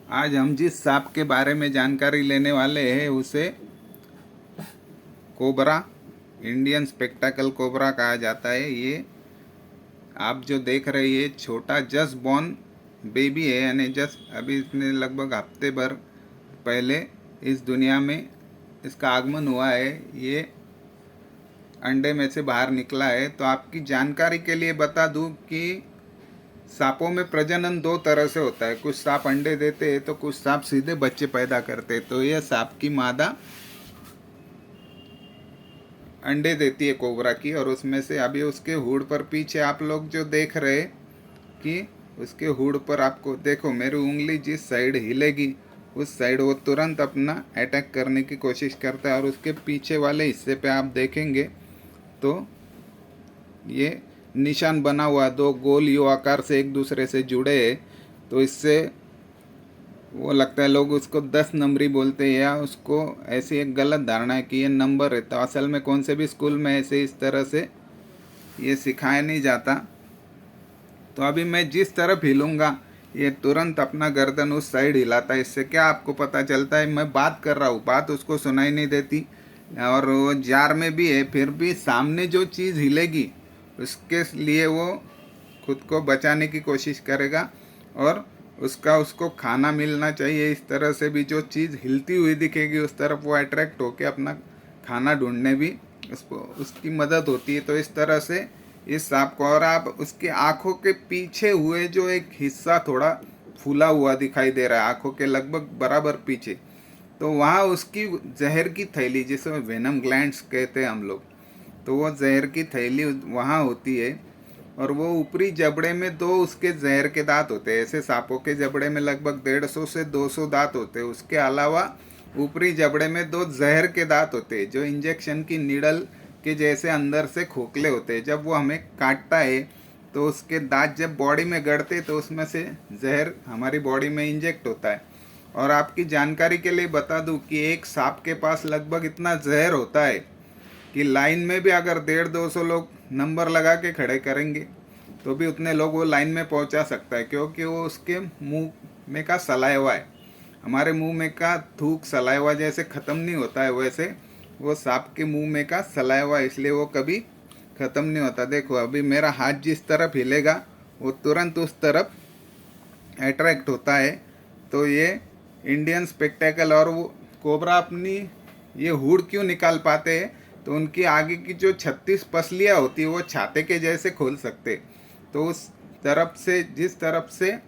आज हम जिस सांप के बारे में जानकारी लेने वाले हैं उसे कोबरा, इंडियन स्पेक्टेकल कोबरा कहा जाता है। ये आप जो देख रहे हैं छोटा जस्ट बॉर्न बेबी है, यानी जस्ट अभी इसने लगभग हफ्ते भर पहले इस दुनिया में इसका आगमन हुआ है। ये अंडे में से बाहर निकला है। तो आपकी जानकारी के लिए बता दूं कि सांपों में प्रजनन दो तरह से होता है। कुछ सांप अंडे देते हैं तो कुछ सांप सीधे बच्चे पैदा करते हैं। तो यह सांप की मादा अंडे देती है कोबरा की, और उसमें से अभी उसके हुड पर पीछे आप लोग जो देख रहे कि उसके हुड पर आपको देखो, मेरी उंगली जिस साइड हिलेगी उस साइड वो तुरंत अपना अटैक करने की कोशिश करता है। और उसके पीछे वाले हिस्से पे आप देखेंगे तो ये निशान बना हुआ, दो गोल यू आकार से एक दूसरे से जुड़े हैं। तो इससे वो लगता है लोग उसको 10 नंबरी बोलते हैं, या उसको ऐसी एक गलत धारणा है कि ये नंबर है। तो असल में कौन से भी स्कूल में ऐसे इस तरह से ये सिखाया नहीं जाता। तो अभी मैं जिस तरफ हिलूँगा ये तुरंत अपना गर्दन उस साइड हिलाता है। इससे क्या आपको पता चलता है, मैं बात कर रहा हूँ, बात उसको सुनाई नहीं देती, और वो जार में भी है, फिर भी सामने जो चीज़ हिलेगी उसके लिए वो खुद को बचाने की कोशिश करेगा, और उसको खाना मिलना चाहिए। इस तरह से भी जो चीज़ हिलती हुई दिखेगी उस तरफ वो अट्रैक्ट होकर अपना खाना ढूंढने भी उसको उसकी मदद होती है। तो इस तरह से इस सांप को, और आप उसकी आँखों के पीछे हुए जो एक हिस्सा थोड़ा फूला हुआ दिखाई दे रहा है, आँखों के लगभग बराबर पीछे, तो वहाँ उसकी जहर की थैली, जिसे वेनम ग्लैंड्स कहते हैं हम लोग, तो वो जहर की थैली वहाँ होती है। और वो ऊपरी जबड़े में दो उसके जहर के दांत होते हैं। ऐसे सांपों के जबड़े में लगभग 150 से 200 दांत होते हैं। उसके अलावा ऊपरी जबड़े में दो जहर के दांत होते हैं जो इंजेक्शन की नीडल के जैसे अंदर से खोखले होते हैं। जब वो हमें काटता है तो उसके दांत जब बॉडी में गड़ते तो उसमें से जहर हमारी बॉडी में इंजेक्ट होता है। और आपकी जानकारी के लिए बता दूं कि एक सांप के पास लगभग इतना जहर होता है कि लाइन में भी अगर 150-200 लोग नंबर लगा के खड़े करेंगे तो भी उतने लोग वो लाइन में पहुंचा सकता है, क्योंकि वो उसके मुंह में का सलाइवा है। हमारे मुंह में का थूक सलाइवा जैसे ख़त्म नहीं होता है, वैसे वो सांप के मुंह में का सलाइवा, इसलिए वो कभी ख़त्म नहीं होता। देखो अभी मेरा हाथ जिस तरफ हिलेगा वो तुरंत उस तरफ अट्रैक्ट होता है। तो ये इंडियन स्पेक्टेकल, और वो कोबरा अपनी ये हुड क्यों निकाल पाते हैं, तो उनकी आगे की जो 36 पसलियाँ होती है वो छाते के जैसे खोल सकते। तो उस तरफ से जिस तरफ से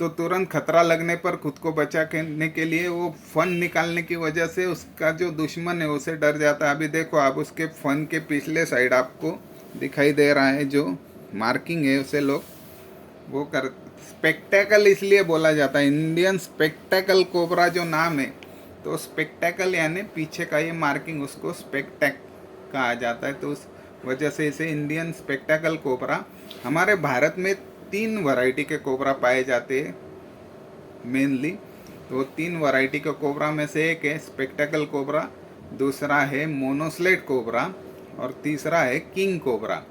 तो तुरंत खतरा लगने पर खुद को बचाने के लिए वो फन निकालने की वजह से उसका जो दुश्मन है उसे डर जाता है। अभी देखो आप उसके फन के पिछले साइड आपको दिखाई दे रहा है जो मार्किंग है, उसे लोग वो कर स्पेक्टेकल इसलिए बोला जाता है। इंडियन स्पेक्टेकल कोबरा जो नाम है, तो स्पेक्टेकल यानी पीछे का ये मार्किंग, उसको स्पेक्टेक कहा जाता है। तो उस वजह से इसे इंडियन स्पेक्टेकल कोबरा। हमारे भारत में 3 वैरायटी के कोबरा पाए जाते हैं मेनली। तो 3 वैरायटी के कोबरा में से एक है स्पेक्टेकल कोबरा, दूसरा है मोनोस्लेट कोबरा, और तीसरा है किंग कोबरा।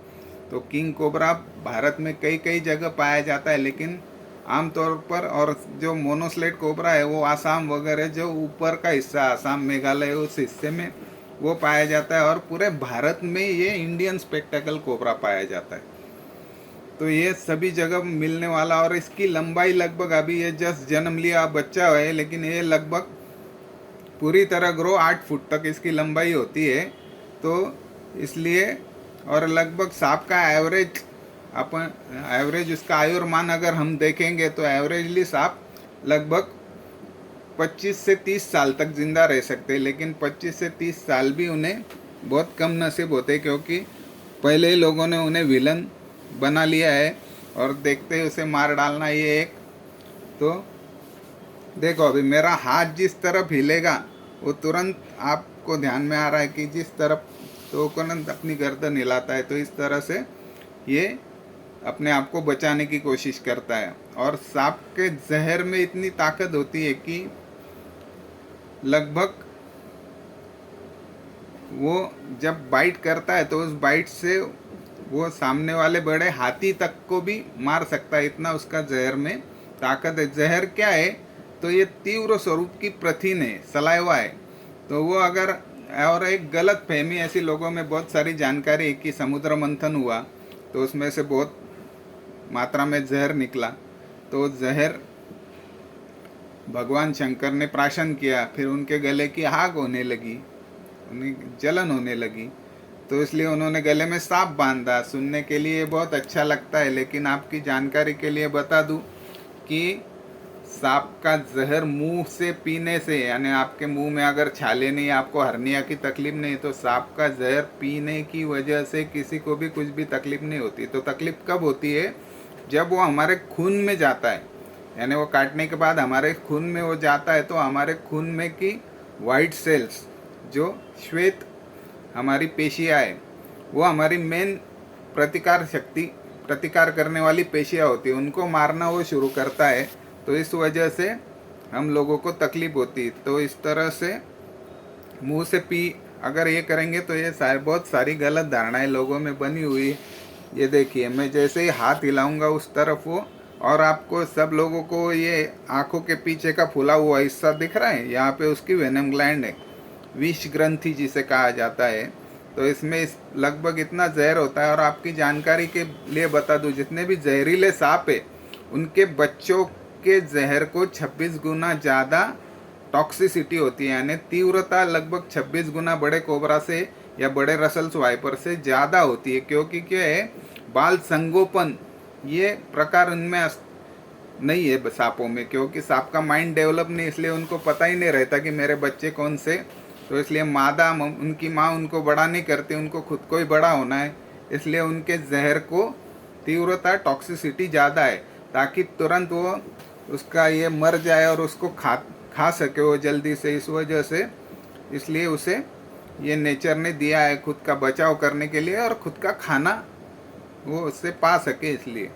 तो किंग कोबरा भारत में कई कई जगह पाया जाता है, लेकिन आमतौर पर, और जो मोनोस्लेट कोबरा है वो आसाम वगैरह जो ऊपर का हिस्सा, आसाम मेघालय उस हिस्से में वो पाया जाता है। और पूरे भारत में ये इंडियन स्पेक्टेकल कोबरा पाया जाता है। तो ये सभी जगह मिलने वाला, और इसकी लंबाई लगभग, अभी ये जस्ट जन्म लिया बच्चा है, लेकिन ये लगभग पूरी तरह ग्रो 8 फुट तक इसकी लंबाई होती है। तो इसलिए, और लगभग सांप का एवरेज उसका आयुर्मान अगर हम देखेंगे तो एवरेजली सांप लगभग 25 से 30 साल तक जिंदा रह सकते हैं। लेकिन 25 से 30 साल भी उन्हें बहुत कम नसीब होते, क्योंकि पहले ही लोगों ने उन्हें विलन बना लिया है और देखते ही उसे मार डालना, ये एक। तो देखो अभी मेरा हाथ जिस तरफ हिलेगा वो तुरंत आपको ध्यान में आ रहा है कि जिस तरफ तो तुरंत अपनी गर्दन हिलाता है। तो इस तरह से ये अपने आप को बचाने की कोशिश करता है। और सांप के जहर में इतनी ताकत होती है कि लगभग वो जब बाइट करता है तो उस बाइट से वो सामने वाले बड़े हाथी तक को भी मार सकता है, इतना उसका जहर में ताकत है। जहर क्या है, तो ये तीव्र स्वरूप की प्रथिन है, सलाइवा है। तो वो अगर, और एक गलत फहमी ऐसी लोगों में बहुत सारी जानकारी है कि समुद्र मंथन हुआ तो उसमें से बहुत मात्रा में जहर निकला, तो जहर भगवान शंकर ने प्राशन किया, फिर उनके गले की आग होने लगी, उन्हें जलन होने लगी, तो इसलिए उन्होंने गले में सांप बांधा। सुनने के लिए बहुत अच्छा लगता है, लेकिन आपकी जानकारी के लिए बता दूं कि सांप का जहर मुंह से पीने से, यानी आपके मुंह में अगर छाले नहीं, आपको हर्निया की तकलीफ नहीं, तो सांप का जहर पीने की वजह से किसी को भी कुछ भी तकलीफ नहीं होती। तो तकलीफ कब होती है, जब वो हमारे खून में जाता है, यानी वो काटने के बाद हमारे खून में वो जाता है, तो हमारे खून में की वाइट सेल्स, जो श्वेत हमारी पेशियाँ है, वो हमारी मेन प्रतिकार करने वाली पेशियाँ होती है, उनको मारना वो शुरू करता है। तो इस वजह से हम लोगों को तकलीफ होती है। तो इस तरह से मुंह से पी अगर ये करेंगे तो ये बहुत सारी गलत धारणाएं लोगों में बनी हुई है। ये देखिए, मैं जैसे ही हाथ हिलाऊंगा उस तरफ वो, और आपको सब लोगों को ये आंखों के पीछे का फूला हुआ हिस्सा दिख रहा है, यहाँ पे उसकी वेनम ग्लैंड है, विष ग्रंथि जिसे कहा जाता है। तो इसमें लगभग इतना जहर होता है। और आपकी जानकारी के लिए बता दूं, जितने भी जहरीले सांप है उनके बच्चों के जहर को 26 गुना ज़्यादा टॉक्सिसिटी होती है, यानी तीव्रता लगभग 26 गुना बड़े कोबरा से या बड़े रसल्स वाइपर से ज़्यादा होती है। क्योंकि क्या है, बाल संगोपन ये प्रकार उनमें नहीं है सांपों में, क्योंकि सांप का माइंड डेवलप नहीं, इसलिए उनको पता ही नहीं रहता कि मेरे बच्चे कौन से। तो इसलिए मादा, उनकी माँ उनको बड़ा नहीं करती, उनको खुद को ही बड़ा होना है, इसलिए उनके जहर को तीव्रता टॉक्सिसिटी ज़्यादा है, ताकि तुरंत वो उसका ये मर जाए और उसको खा सके वो जल्दी से। इस वजह से इसलिए उसे ये नेचर ने दिया है खुद का बचाव करने के लिए, और खुद का खाना वो उससे पा सके इसलिए।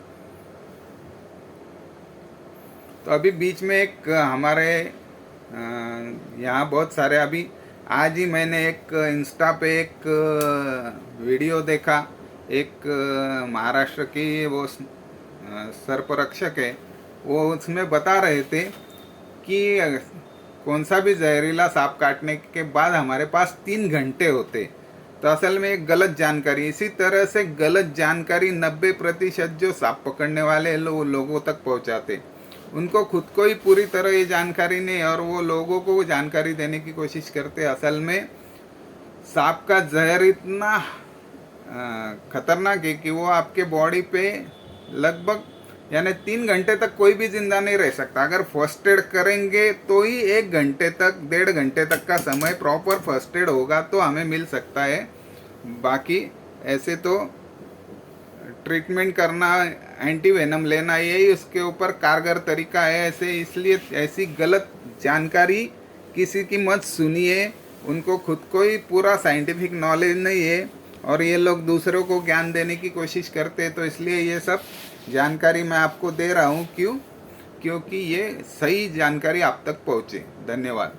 तो अभी बीच में एक हमारे यहाँ बहुत सारे, अभी आज ही मैंने एक इंस्टा पे एक वीडियो देखा, एक महाराष्ट्र की वो सर्परक्षक है, वो उसमें बता रहे थे कि कौन सा भी जहरीला सांप काटने के बाद हमारे पास 3 घंटे होते। तो असल में एक गलत जानकारी, इसी तरह से गलत जानकारी 90% जो सांप पकड़ने वाले लोगों तक पहुंचाते, उनको खुद को ही पूरी तरह ये जानकारी नहीं, और वो लोगों को जानकारी देने की कोशिश करते। असल में सांप का जहर इतना खतरनाक है कि वो आपके बॉडी पे लगभग, यानी 3 घंटे तक कोई भी जिंदा नहीं रह सकता। अगर फर्स्ट एड करेंगे तो ही 1 घंटे तक, 1.5 घंटे तक का समय प्रॉपर फर्स्ट एड होगा तो हमें मिल सकता है। बाकी ऐसे तो ट्रीटमेंट करना, एंटी वेनम लेना, यही उसके ऊपर कारगर तरीका है। ऐसे इसलिए ऐसी गलत जानकारी किसी की मत सुनिए, उनको खुद को ही पूरा साइंटिफिक नॉलेज नहीं है और ये लोग दूसरों को ज्ञान देने की कोशिश करते हैं। तो इसलिए ये सब जानकारी मैं आपको दे रहा हूँ, क्योंकि ये सही जानकारी आप तक पहुँचे। धन्यवाद।